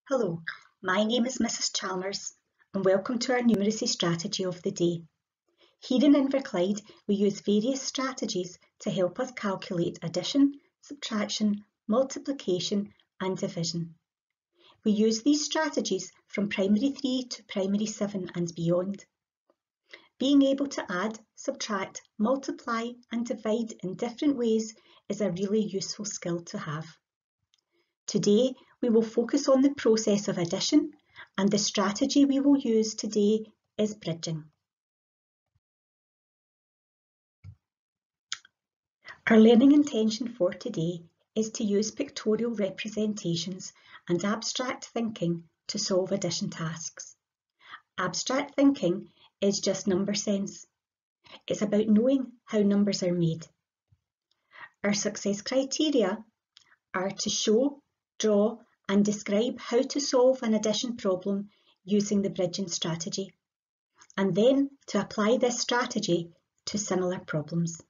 Hello, my name is Mrs. Chalmers and welcome to our numeracy strategy of the day. Here in Inverclyde, we use various strategies to help us calculate addition, subtraction, multiplication and division. We use these strategies from primary 3 to primary 7 and beyond. Being able to add, subtract, multiply and divide in different ways is a really useful skill to have. Today, we will focus on the process of addition, and the strategy we will use today is bridging. Our learning intention for today is to use pictorial representations and abstract thinking to solve addition tasks. Abstract thinking is just number sense. It's about knowing how numbers are made. Our success criteria are to show, draw and describe how to solve an addition problem using the bridging strategy, and then to apply this strategy to similar problems.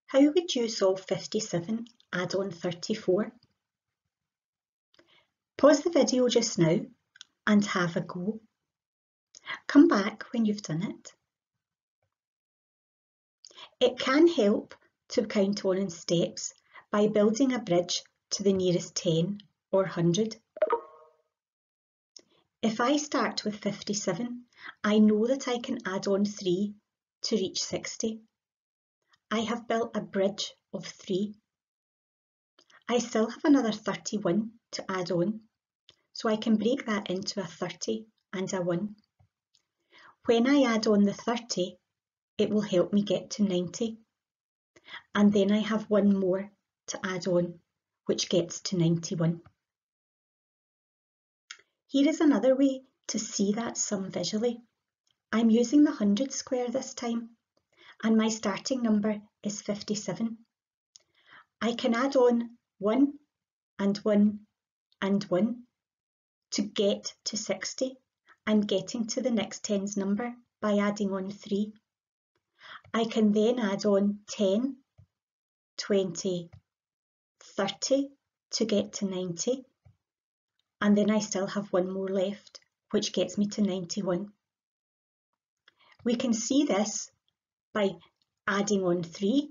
How would you solve 57 add on 34? Pause the video just now and have a go. Come back when you've done it. It can help to count on in steps by building a bridge to the nearest 10 or 100. If I start with 57, I know that I can add on 3 to reach 60. I have built a bridge of 3. I still have another 31 to add on, so I can break that into a 30 and a 1. When I add on the 30, it will help me get to 90. And then I have one more to add on, which gets to 91. Here is another way to see that sum visually. I'm using the 100 square this time, and my starting number is 57. I can add on 1 and 1 and 1 to get to 60. I'm getting to the next tens number by adding on 3. I can then add on 10, 20, 30 to get to 90, and then I still have one more left, which gets me to 91. We can see this by adding on 3,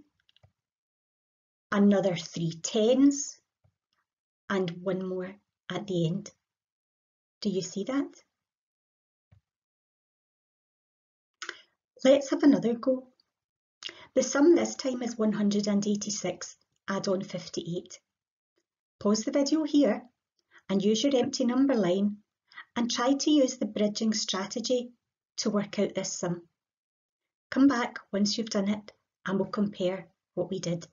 another 3 tens, and one more at the end. Do you see that? Let's have another go. The sum this time is 186, add on 58. Pause the video here and use your empty number line and try to use the bridging strategy to work out this sum. Come back once you've done it and we'll compare what we did.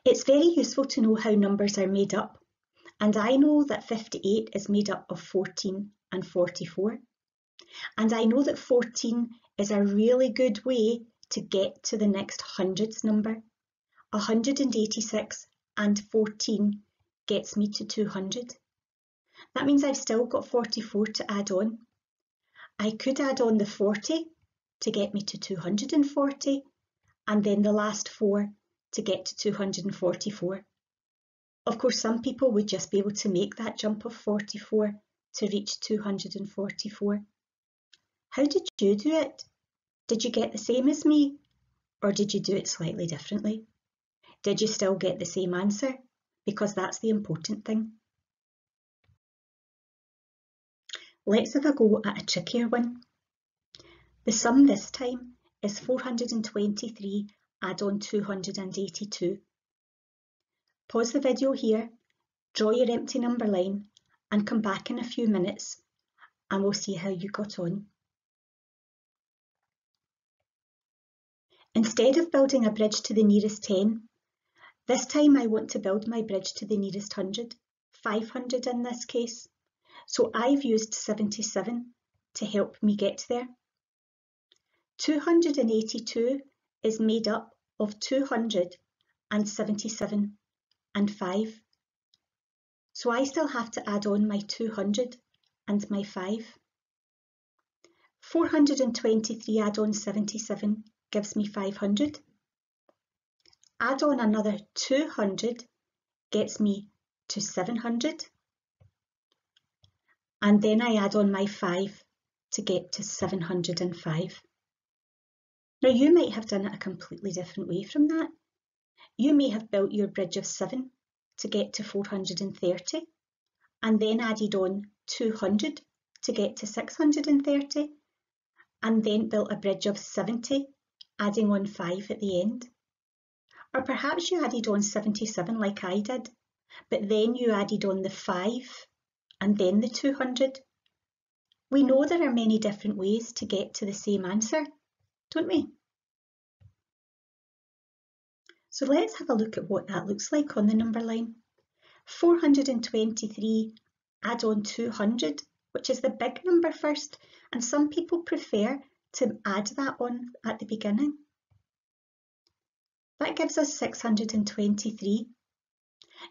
It's very useful to know how numbers are made up, and I know that 58 is made up of 14 and 44. And I know that 14 is a really good way to get to the next hundreds number. 186 and 14 gets me to 200. That means I've still got 44 to add on. I could add on the 40 to get me to 240, and then the last 4 to get to 244. Of course, some people would just be able to make that jump of 44 to reach 244. How did you do it? Did you get the same as me, or did you do it slightly differently? Did you still get the same answer? Because that's the important thing. Let's have a go at a trickier one. The sum this time is 423 add on 282. Pause the video here, draw your empty number line and come back in a few minutes and we'll see how you got on. Instead of building a bridge to the nearest 10, this time I want to build my bridge to the nearest 100, 500 in this case. So I've used 77 to help me get there. 282 is made up of 200 and 77 and 5. So I still have to add on my 200 and my 5. 423 add on 77 gives me 500. Add on another 200 gets me to 700. And then I add on my 5 to get to 705. Now you might have done it a completely different way from that. You may have built your bridge of 7 to get to 430 and then added on 200 to get to 630 and then built a bridge of 70, adding on 5 at the end. Or perhaps you added on 77 like I did, but then you added on the 5 and then the 200. We know there are many different ways to get to the same answer, don't we? So let's have a look at what that looks like on the number line. 423, add on 200, which is the big number first, and some people prefer to add that on at the beginning. That gives us 623.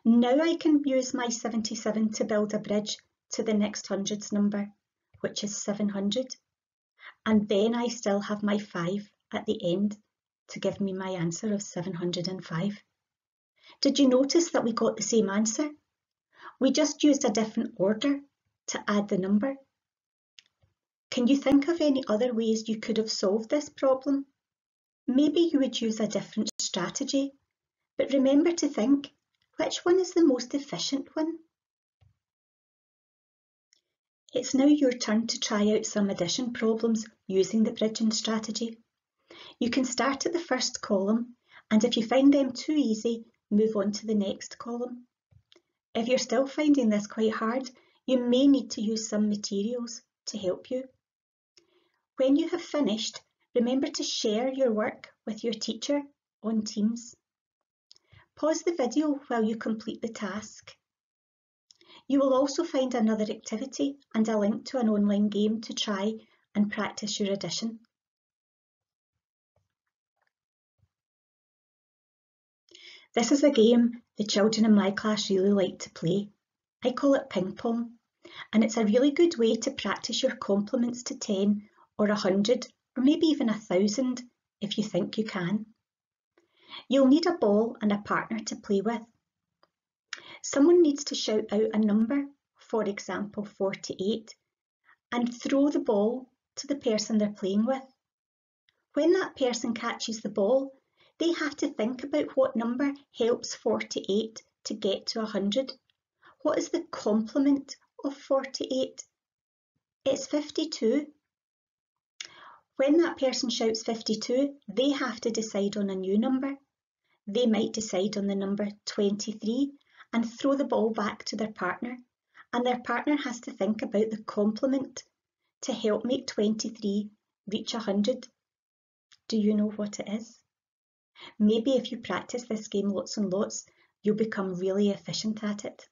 Now I can use my 77 to build a bridge to the next hundreds number, which is 700, and then I still have my 5 at the end to give me my answer of 705. Did you notice that we got the same answer? We just used a different order to add the number. Can you think of any other ways you could have solved this problem? Maybe you would use a different strategy, but remember to think, which one is the most efficient one? It's now your turn to try out some addition problems using the bridging strategy. You can start at the first column, and if you find them too easy, move on to the next column. If you're still finding this quite hard, you may need to use some materials to help you. When you have finished, remember to share your work with your teacher on Teams. Pause the video while you complete the task. You will also find another activity and a link to an online game to try and practice your addition. This is a game the children in my class really like to play. I call it ping pong, and it's a really good way to practice your complements to 10 or 100 or maybe even 1,000 if you think you can. You'll need a ball and a partner to play with. Someone needs to shout out a number, for example 48, and throw the ball to the person they're playing with. When that person catches the ball, they have to think about what number helps 48 to get to 100. What is the complement of 48? It's 52. When that person shouts 52, they have to decide on a new number. They might decide on the number 23 and throw the ball back to their partner, and their partner has to think about the complement to help make 23 reach 100. Do you know what it is? Maybe if you practice this game lots and lots, you'll become really efficient at it.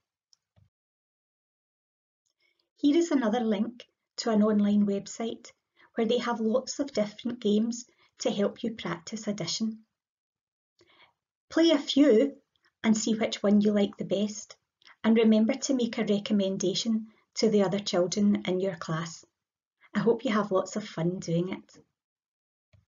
Here is another link to an online website where they have lots of different games to help you practice addition. Play a few and see which one you like the best, and remember to make a recommendation to the other children in your class. I hope you have lots of fun doing it.